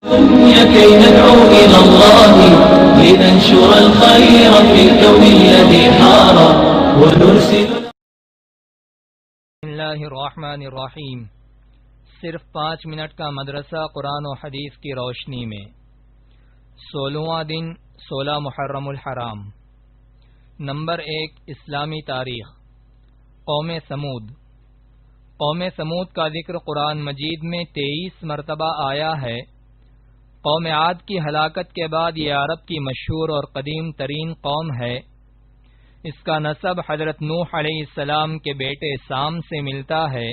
كي ندعو إلى الله لننشر الخير في الكون الذي حار ونرسل. بسم اللہ الرحمن الرحیم. صرف 5 منٹ کا مدرسہ قرآن و حدیث کی روشنی میں. 16واں دن 16 محرم الحرام. نمبر 1 اسلامی تاریخ. قوم سمود. قوم سمود کا ذکر قرآن مجید میں 23 مرتبہ آیا ہے. قوم عاد کی ہلاکت کے بعد یہ عرب کی مشہور اور قدیم ترین قوم ہے. اس کا نسب حضرت نوح علیہ السلام کے بیٹے سام سے ملتا ہے.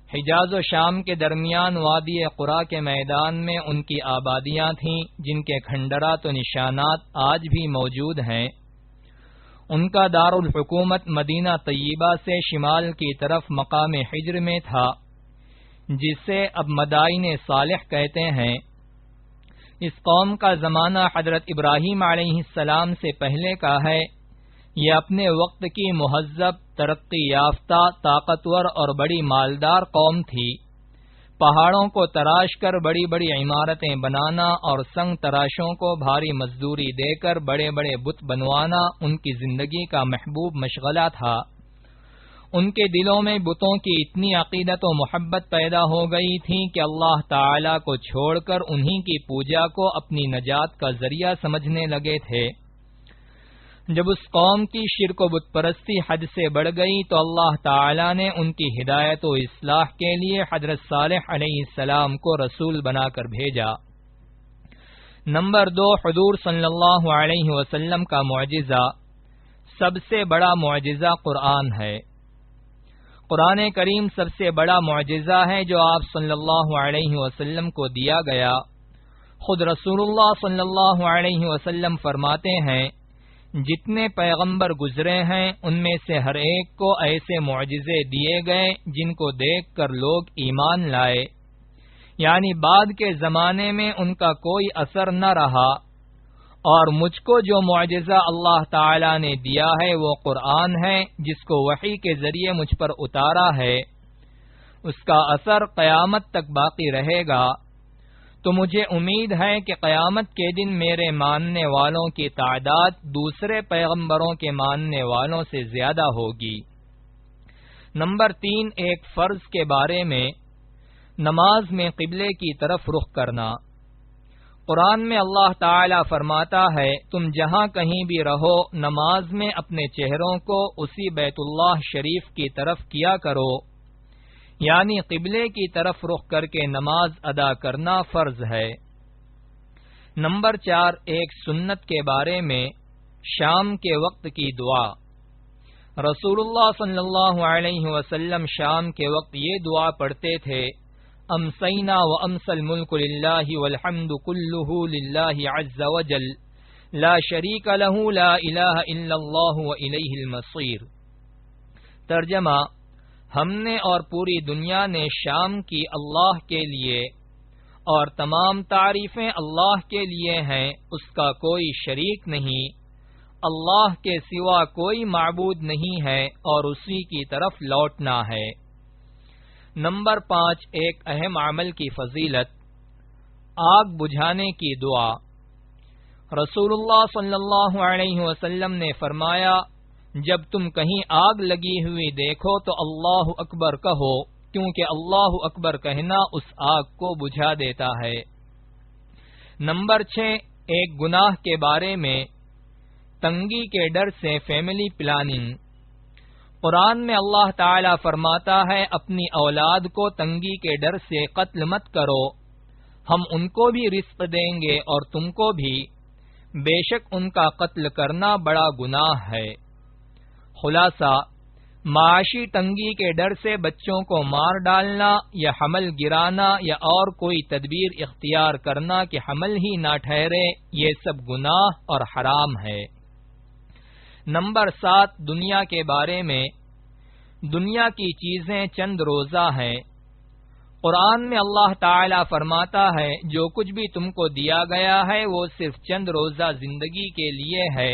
حجاز و شام کے درمیان وادی قرا کے میدان میں ان کی آبادیاں تھیں جن کے کھنڈرات و نشانات آج بھی موجود ہیں. ان کا دارالحکومت مدینہ طیبہ سے شمال کی طرف مقام حجر میں تھا جسے اب مدائن صالح کہتے ہیں. اس قوم کا زمانہ حضرت ابراہیم علیہ السلام سے پہلے کا ہے. یہ اپنے وقت کی مہذب، ترقی یافتہ، طاقتور اور بڑی مالدار قوم تھی. پہاڑوں کو تراش کر بڑی بڑی عمارتیں بنانا اور سنگ تراشوں کو بھاری مزدوری دے کر بڑے بڑے بت بنوانا ان کی زندگی کا محبوب مشغلہ تھا. ان کے دلوں میں بتوں کی اتنی عقیدت و محبت پیدا ہو گئی تھی کہ اللہ تعالی کو چھوڑ کر انہی کی پوجا کو اپنی نجات کا ذریعہ سمجھنے لگے تھے. جب اس قوم کی شرک و بت پرستی حد سے بڑھ گئی تو اللہ تعالی نے ان کی ہدایت و اصلاح کے لیے حضرت صالح علیہ السلام کو رسول بنا کر بھیجا. نمبر 2 حضور صلی اللہ علیہ وسلم کا معجزہ. سب سے بڑا معجزہ قرآن ہے. قرآن کریم سب سے بڑا معجزہ ہے جو آپ صلی اللہ علیہ وسلم کو دیا گیا. خود رسول اللہ صلی اللہ علیہ وسلم فرماتے ہیں جتنے پیغمبر گزرے ہیں ان میں سے ہر ایک کو ایسے معجزے دیے گئے جن کو دیکھ کر لوگ ایمان لائے. یعنی بعد کے زمانے میں ان کا کوئی اثر نہ رہا. اور مجھ کو جو معجزہ اللہ تعالی نے دیا ہے وہ قرآن ہے جس کو وحی کے ذریعے مجھ پر اتارا ہے. اس کا اثر قیامت تک باقی رہے گا. تو مجھے امید ہے کہ قیامت کے دن میرے ماننے والوں کی تعداد دوسرے پیغمبروں کے ماننے والوں سے زیادہ ہوگی. نمبر 3 ایک فرض کے بارے میں. نماز میں قبلے کی طرف رخ کرنا. قرآن میں اللہ تعالی فرماتا ہے تم جہاں کہیں بھی رہو نماز میں اپنے چہروں کو اسی بیت اللہ شریف کی طرف کیا کرو. یعنی قبلے کی طرف رخ کر کے نماز ادا کرنا فرض ہے. نمبر 4 ایک سنت کے بارے میں. شام کے وقت کی دعا. رسول اللہ صلی اللہ علیہ وسلم شام کے وقت یہ دعا پڑھتے تھے امسینا وامسی الملک للہ والحمد کلہ للہ عز وجل لا شریک لہ لا الہ الا اللہ والیہ المصیر. ترجمہ ہم نے اور پوری دنیا نے شام کی اللہ کے لیے اور تمام تعریفیں اللہ کے لیے ہیں. اس کا کوئی شریک نہیں. اللہ کے سوا کوئی معبود نہیں ہے اور اسی کی طرف لوٹنا ہے. نمبر 5 ایک اہم عمل کی فضیلت. آگ بجھانے کی دعا. رسول اللہ صلی اللہ علیہ وسلم نے فرمایا جب تم کہیں آگ لگی ہوئی دیکھو تو اللہ اکبر کہو کیونکہ اللہ اکبر کہنا اس آگ کو بجھا دیتا ہے. نمبر 6 ایک گناہ کے بارے میں. تنگی کے ڈر سے فیملی پلاننگ. قرآن میں اللہ تعالی فرماتا ہے اپنی اولاد کو تنگی کے ڈر سے قتل مت کرو. ہم ان کو بھی رزق دیں گے اور تم کو بھی. بے شک ان کا قتل کرنا بڑا گناہ ہے. خلاصہ معاشی تنگی کے ڈر سے بچوں کو مار ڈالنا یا حمل گرانا یا اور کوئی تدبیر اختیار کرنا کہ حمل ہی نہ ٹھہرے یہ سب گناہ اور حرام ہے. نمبر 7 دنیا کے بارے میں. دنیا کی چیزیں چند روزہ ہیں. قرآن میں اللہ تعالی فرماتا ہے جو کچھ بھی تم کو دیا گیا ہے وہ صرف چند روزہ زندگی کے لیے ہے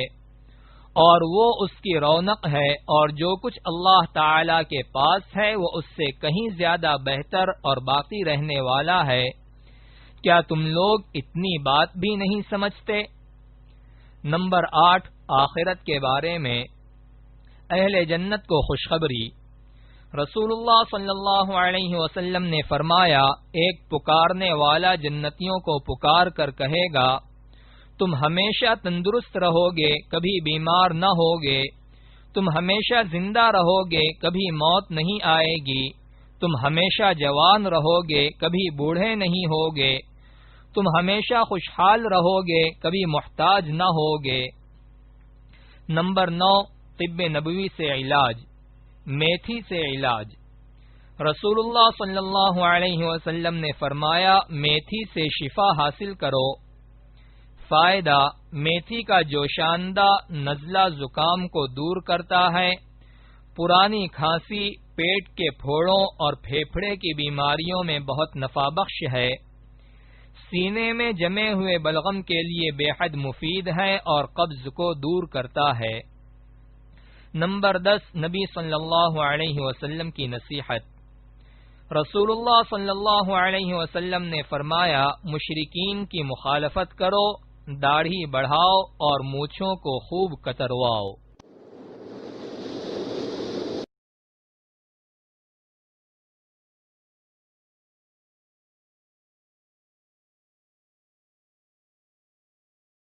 اور وہ اس کی رونق ہے اور جو کچھ اللہ تعالی کے پاس ہے وہ اس سے کہیں زیادہ بہتر اور باقی رہنے والا ہے. کیا تم لوگ اتنی بات بھی نہیں سمجھتے؟ نمبر 8، آخرت کے بارے میں اہل جنت کو خوشخبری۔ رسول اللہ صلی اللہ علیہ وسلم نے فرمایا، ایک پکارنے والا جنتیوں کو پکار کر کہے گا، تم ہمیشہ تندرست رہو گے، کبھی بیمار نہ ہوگے، تم ہمیشہ زندہ رہو گے، کبھی موت نہیں آئے گی، تم ہمیشہ جوان رہو گے، کبھی بوڑھے نہیں ہوگے، تم ہمیشہ خوشحال رہو گے، کبھی محتاج نہ ہوگے۔ نمبر 9، طب نبوی سے علاج، میتھی سے علاج۔ رسول اللہ صلی اللہ علیہ وسلم نے فرمایا، میتھی سے شفا حاصل کرو۔ فائدہ، میتھی کا جوشاندہ نزلہ زکام کو دور کرتا ہے، پرانی کھانسی، پیٹ کے پھوڑوں اور پھیپھڑے کی بیماریوں میں بہت نفع بخش ہے، سینے میں جمے ہوئے بلغم کے لیے بے حد مفید ہے اور قبض کو دور کرتا ہے۔ نمبر 10، نبی صلی اللہ علیہ وسلم کی نصیحت۔ رسول اللہ صلی اللہ علیہ وسلم نے فرمایا، مشرکین کی مخالفت کرو، داڑھی بڑھاؤ اور مونچھوں کو خوب کترواؤ۔